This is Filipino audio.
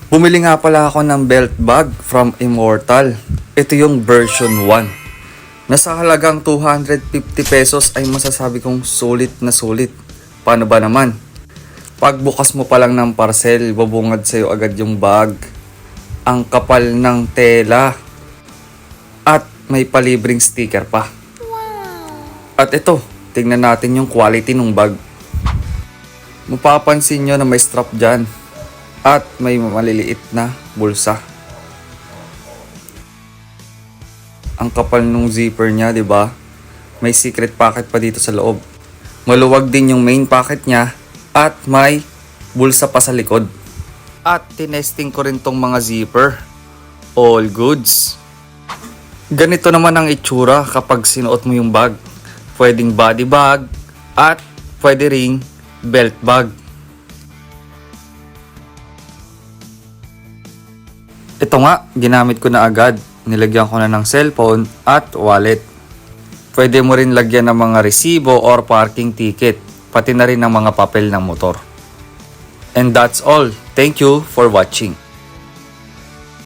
Bumili nga pala ako ng belt bag from Immortal. Ito yung version 1. Nasa halagang 250 pesos ay masasabi kong sulit na sulit. Paano ba naman? Pagbukas mo pa lang ng parcel, babungad sa'yo agad yung bag. Ang kapal ng tela. At may palibreng sticker pa. At ito, tingnan natin yung quality ng bag. Mapapansin nyo na may strap dyan. At may maliliit na bulsa. Ang kapal nung zipper niya, 'di ba? May secret pocket pa dito sa loob. Maluwag din yung main pocket niya at may bulsa pa sa likod. At tinesting ko rin tong mga zipper. All goods. Ganito naman ang itsura kapag sinuot mo yung bag. Pwedeng body bag at pwede ring belt bag. Ito nga, ginamit ko na agad. Nilagyan ko na ng cellphone at wallet. Pwede mo rin lagyan ng mga resibo or parking ticket, pati na rin ng mga papel ng motor. And that's all. Thank you for watching.